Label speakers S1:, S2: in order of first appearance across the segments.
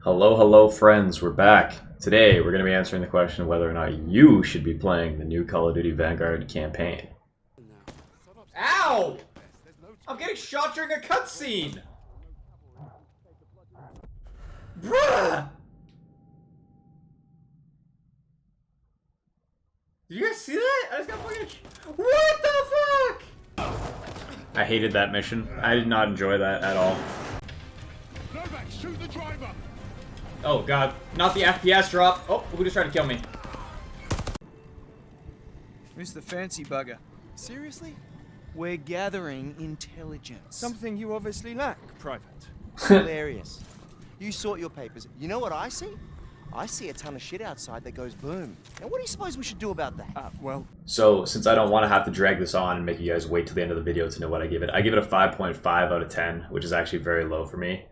S1: Hello, hello, friends. We're back. Today, we're going to be answering the question of whether or not you should be playing the new Call of Duty Vanguard campaign.
S2: Ow! I'm getting shot during a cutscene! Bruh! Did you guys see that? I just got fucking... What the fuck?
S1: I hated that mission. I did not enjoy that at all.
S3: Shoot the driver.
S2: Oh god, not the FPS drop. Oh, who just tried to kill me?
S4: Who's the fancy bugger?
S5: Seriously? We're gathering intelligence.
S4: Something you obviously lack, Private.
S5: Hilarious. You sort your papers. You know what I see? I see a ton of shit outside that goes boom. Now what do you suppose we should do about that?
S4: Well,
S1: So, since I don't want to have to drag this on and make you guys wait till the end of the video to know what I give it a 5.5 out of 10, which is actually very low for me.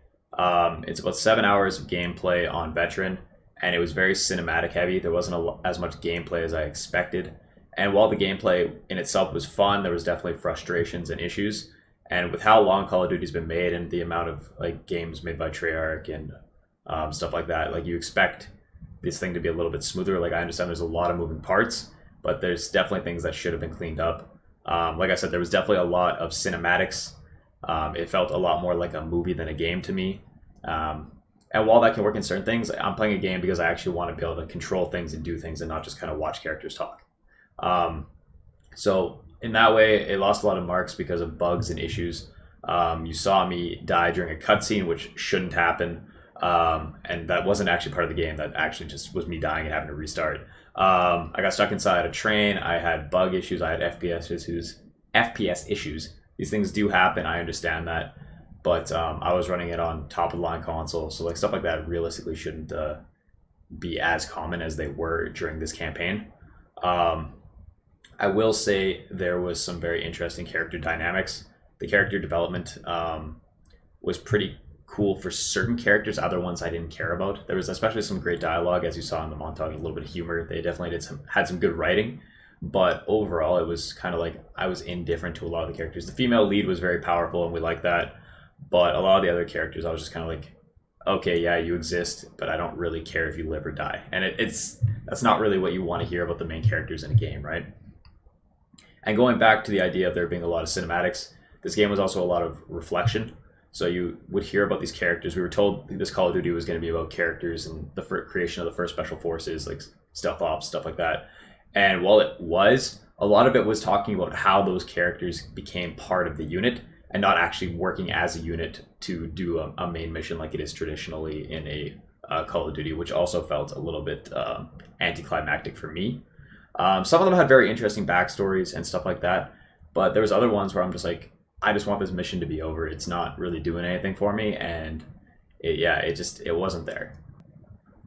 S1: It's about 7 hours of gameplay on Veteran, and it was very cinematic heavy. There wasn't as much gameplay as I expected. And while the gameplay in itself was fun, there was definitely frustrations and issues. And with how long Call of Duty's been made and the amount of like games made by Treyarch and stuff like that, like you expect this thing to be a little bit smoother. Like I understand there's a lot of moving parts, but there's definitely things that should have been cleaned up. Like I said, there was definitely a lot of cinematics. It felt a lot more like a movie than a game to me. And while that can work in certain things, I'm playing a game because I actually want to be able to control things and do things and not just kind of watch characters talk. So in that way, it lost a lot of marks because of bugs and issues. You saw me die during a cutscene, which shouldn't happen. And that wasn't actually part of the game. That actually just was me dying and having to restart. I got stuck inside a train. I had bug issues. I had FPS issues. These things do happen. I understand that. But I was running it on top of the line console. So like stuff like that realistically shouldn't be as common as they were during this campaign. I will say there was some very interesting character dynamics. The character development was pretty cool for certain characters. Other ones I didn't care about. There was especially some great dialogue, as you saw in the montage, a little bit of humor. They definitely had some good writing. But overall, it was kind of like I was indifferent to a lot of the characters. The female lead was very powerful, and we liked that. But a lot of the other characters, I was just kind of like, okay, yeah, you exist, but I don't really care if you live or die. And that's not really what you want to hear about the main characters in a game, right? And going back to the idea of there being a lot of cinematics, this game was also a lot of reflection. So you would hear about these characters. We were told this Call of Duty was going to be about characters and the creation of the first special forces, like stealth ops, stuff like that. And while it was, a lot of it was talking about how those characters became part of the unit and not actually working as a unit to do a main mission like it is traditionally in a Call of Duty, which also felt a little bit anticlimactic for me. Some of them had very interesting backstories and stuff like that, but there was other ones where I'm just like, I just want this mission to be over. It's not really doing anything for me, and it wasn't there.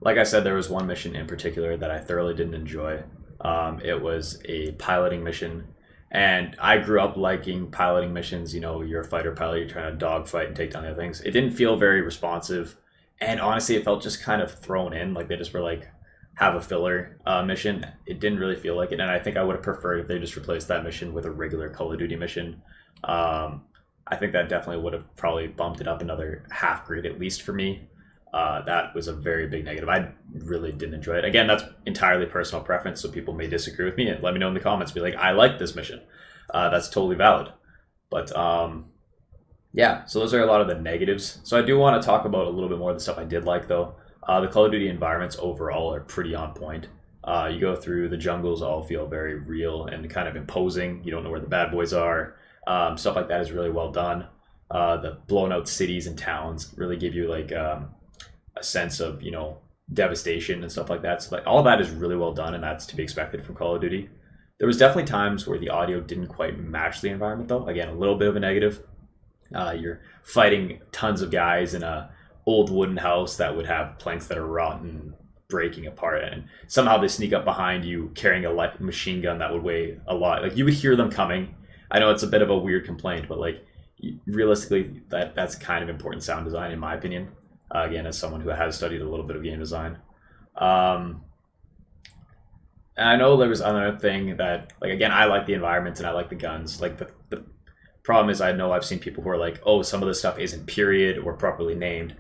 S1: Like I said, there was one mission in particular that I thoroughly didn't enjoy. It was a piloting mission. And I grew up liking piloting missions. You know, you're a fighter pilot, you're trying to dogfight and take down the other things. It didn't feel very responsive. And honestly, it felt just kind of thrown in. Like they just were like, have a filler mission. It didn't really feel like it. And I think I would have preferred if they just replaced that mission with a regular Call of Duty mission. I think that definitely would have probably bumped it up another half grade at least for me. That was a very big negative. I really didn't enjoy it. Again, that's entirely personal preference, so people may disagree with me and let me know in the comments. Be like, I like this mission. That's totally valid. But yeah, so those are a lot of the negatives. So I do want to talk about a little bit more of the stuff I did like, though. The Call of Duty environments overall are pretty on point. You go through the jungles, all feel very real and kind of imposing. You don't know where the bad boys are. Stuff like that is really well done. The blown out cities and towns really give you like a sense of, you know, devastation and stuff like that. So like all that is really well done, and that's to be expected from Call of Duty. There was definitely times where the audio didn't quite match the environment, though. Again, a little bit of a negative. You're fighting tons of guys in a old wooden house that would have planks that are rotten, breaking apart, and somehow they sneak up behind you carrying a light machine gun that would weigh a lot. Like you would hear them coming. I know it's a bit of a weird complaint, but like realistically, that's kind of important sound design in my opinion. Again, as someone who has studied a little bit of game design. And I know there was another thing that, like, again, I like the environment and I like the guns. Like, the problem is I know I've seen people who are like, oh, some of this stuff isn't period or properly named.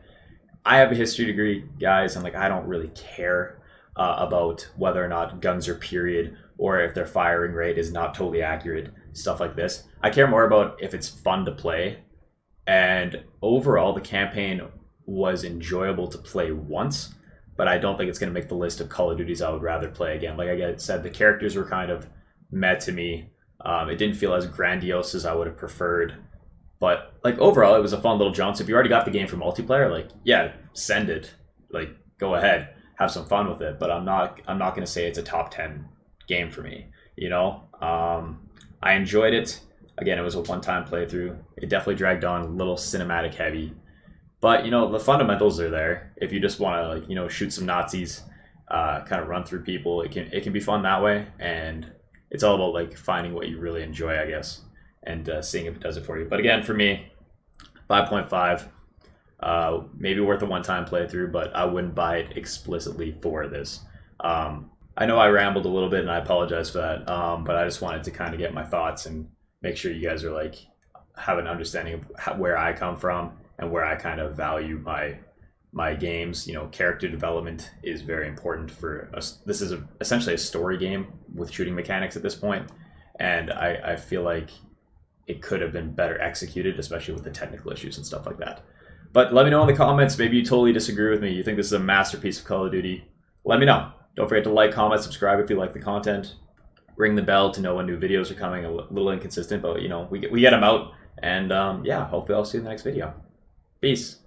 S1: I have a history degree, guys, and like I don't really care about whether or not guns are period or if their firing rate is not totally accurate, stuff like this. I care more about if it's fun to play. And overall, the campaign was enjoyable to play once, but I don't think it's going to make the list of Call of Duties I would rather play again. Like I said, the characters were kind of meh to me. It didn't feel as grandiose as I would have preferred. But like overall, it was a fun little jaunt. So if you already got the game for multiplayer, like yeah, send it. Like go ahead, have some fun with it. But I'm not going to say it's a top 10 game for me. You know, I enjoyed it. Again, it was a one-time playthrough. It definitely dragged on, a little cinematic heavy. But, you know, the fundamentals are there. If you just want to, like, you know, shoot some Nazis, kind of run through people, it can be fun that way. And it's all about, like, finding what you really enjoy, I guess, and seeing if it does it for you. But again, for me, 5.5. Maybe worth a one-time playthrough, but I wouldn't buy it explicitly for this. I know I rambled a little bit, and I apologize for that. But I just wanted to kind of get my thoughts and make sure you guys are, like, have an understanding of where I come from and where I kind of value my games. You know, character development is very important for us. This is essentially a story game with shooting mechanics at this point, and I feel like it could have been better executed, especially with the technical issues and stuff like that. But let me know in the comments. Maybe you totally disagree with me. You think this is a masterpiece of Call of Duty. Let me know. Don't forget to like, comment, subscribe if you like the content. Ring the bell to know when new videos are coming. A little inconsistent, but you know, we get them out. And yeah, hopefully I'll see you in the next video. Peace.